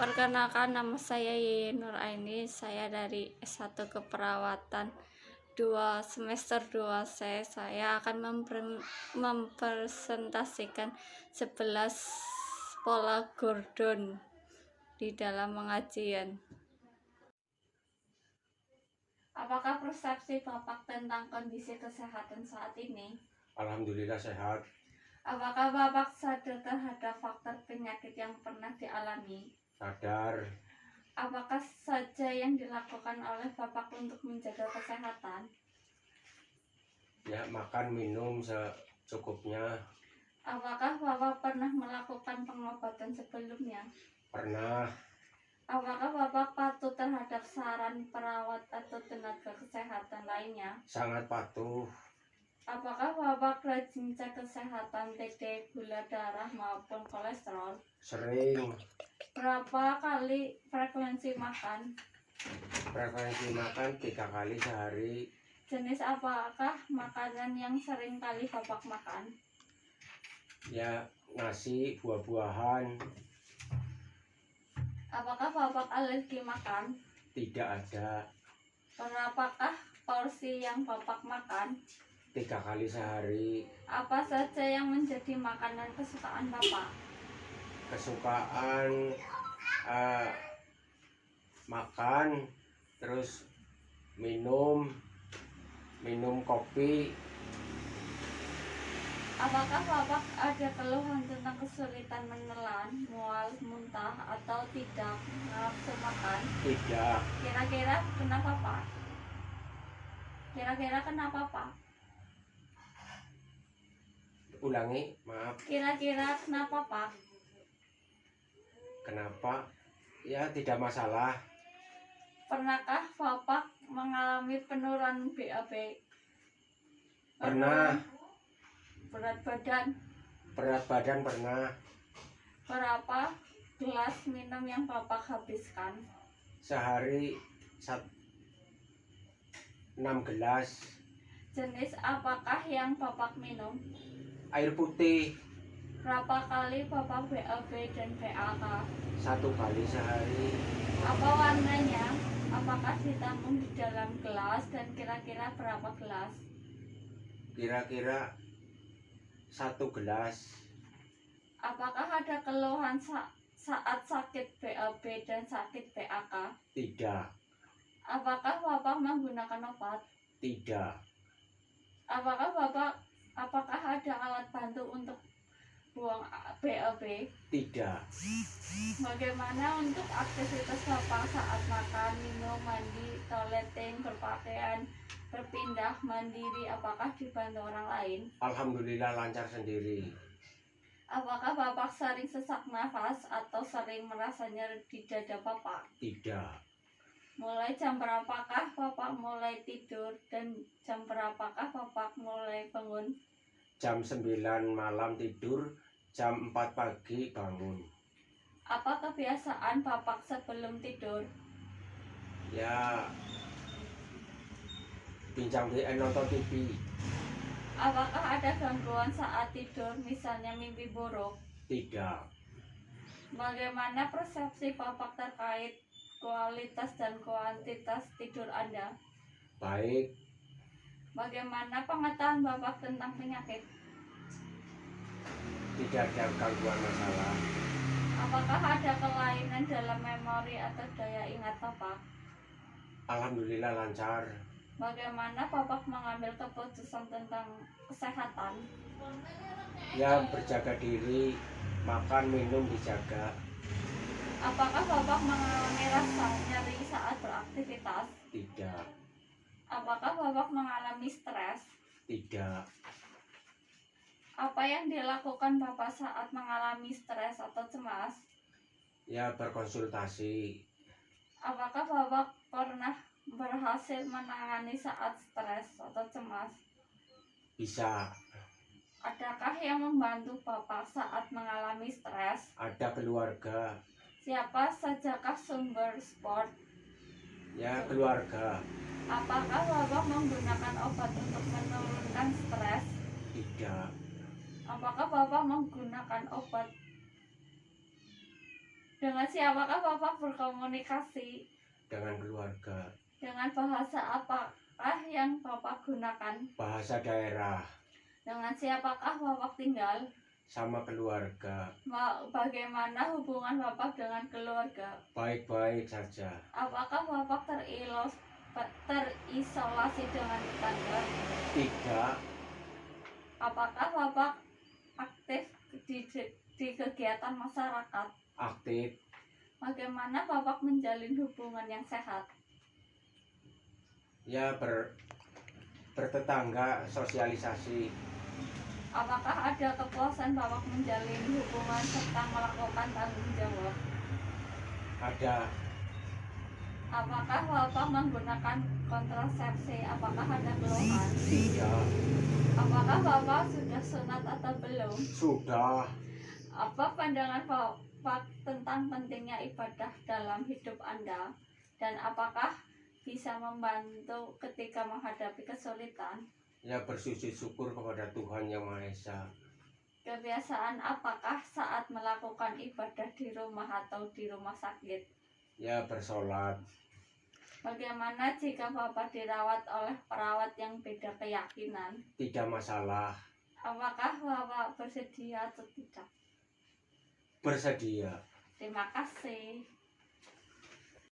Perkenalkan, nama saya Yeye Nuraini. Saya dari S1 Keperawatan 2 semester 2C. Saya akan mempresentasikan 11 pola Gordon di dalam pengajian. Apakah persepsi Bapak tentang kondisi kesehatan saat ini? Alhamdulillah sehat. Apakah Bapak sadar terhadap faktor penyakit yang pernah dialami? Sadar. Apakah saja yang dilakukan oleh Bapak untuk menjaga kesehatan? Ya, makan minum secukupnya. Apakah Bapak pernah melakukan pengobatan sebelumnya? Pernah. Apakah Bapak patuh terhadap saran perawat atau tenaga kesehatan lainnya? Sangat patuh. Apakah Bapak rajin cek kesehatan TD, gula darah maupun kolesterol? Sering. Berapa kali frekuensi makan? Frekuensi makan 3 kali sehari. Jenis apakah makanan yang sering kali Bapak makan? Ya, nasi, buah-buahan. Apakah Bapak alergi makan? Tidak ada. Berapakah porsi yang Bapak makan? 3 kali sehari. Apa saja yang menjadi makanan kesukaan Bapak? Kesukaan makan, terus minum kopi. Apakah Bapak ada keluhan tentang kesulitan menelan, mual, muntah, atau tidak nafsu makan? Tidak. Kira-kira kenapa Pak? Kira-kira kenapa Pak? Ulangi, maaf. Kira-kira kenapa Pak? Kenapa? Ya, tidak masalah. Pernahkah Bapak mengalami penurunan BAB? Pernah. Berat badan? Berat badan pernah. Berapa gelas minum yang Bapak habiskan? Sehari 6 gelas. Jenis apakah yang Bapak minum? Air putih. Berapa kali Bapak BAB dan BAK? 1 kali sehari. Apa warnanya? Apakah ditampung di dalam gelas dan kira-kira berapa gelas? Kira-kira 1 gelas. Apakah ada keluhan saat sakit BAB dan sakit BAK? Tidak. Apakah Bapak menggunakan obat? Tidak. Apakah ada alat bantu untuk buang BAB? Tidak. Bagaimana untuk aktivitas Bapak saat makan, minum, mandi, toileting, berpakaian, berpindah, mandiri? Apakah dibantu orang lain? Alhamdulillah lancar sendiri. Apakah Bapak sering sesak nafas atau sering merasa nyeri di dada Bapak? Tidak. Mulai jam berapakah Bapak mulai tidur dan jam berapakah Bapak mulai bangun? Jam 9 malam tidur, jam 4 pagi bangun. Apa kebiasaan Bapak sebelum tidur? Ya, bincang WN, nonton TV. Apakah ada gangguan saat tidur, misalnya mimpi buruk? Tidak. Bagaimana persepsi Bapak terkait kualitas dan kuantitas tidur Anda? Baik. Bagaimana pengetahuan Bapak tentang penyakit? Tidak ada gangguan masalah. Apakah ada kelainan dalam memori atau daya ingat Bapak? Alhamdulillah lancar. Bagaimana Bapak mengambil keputusan tentang kesehatan? Ya, berjaga diri, makan minum dijaga. Apakah Bapak mengalami rasa nyeri saat beraktivitas? Tidak. Apakah Bapak mengalami stres? Tidak. Apa yang dilakukan Bapak saat mengalami stres atau cemas? Ya, berkonsultasi. Apakah Bapak pernah berhasil menangani saat stres atau cemas? Bisa. Adakah yang membantu Bapak saat mengalami stres? Ada keluarga. Siapa sajakah sumber sport? Ya, keluarga. Apakah Bapak menggunakan obat untuk menurunkan stres? Tidak. Apakah Bapak menggunakan obat Dengan siapakah Bapak berkomunikasi? Dengan keluarga. Dengan bahasa apakah yang Bapak gunakan? Bahasa daerah. Dengan siapakah Bapak tinggal? Sama keluarga. Bagaimana hubungan Bapak dengan keluarga? Baik-baik saja. Apakah Bapak terisolasi dengan tetangga? Tidak. Apakah Bapak aktif di kegiatan masyarakat? Aktif. Bagaimana Bapak menjalin hubungan yang sehat? Ya, bertetangga, sosialisasi. Apakah ada kepuasan Bapak menjalin hubungan serta melakukan tanggung jawab? Ada. Apakah Bapak menggunakan kontrasepsi? Apakah ada keluhan? Tidak. Apakah Bapak sudah sunat atau belum? Sudah. Apa pandangan Bapak tentang pentingnya ibadah dalam hidup Anda? Dan apakah bisa membantu ketika menghadapi kesulitan? Ya, bersujud syukur kepada Tuhan Yang Maha Esa. Kebiasaan apakah saat melakukan ibadah di rumah atau di rumah sakit? Ya, bersolat. Bagaimana jika Bapak dirawat oleh perawat yang beda keyakinan? Tidak masalah. Apakah Bapak bersedia atau tidak? Bersedia. Terima kasih.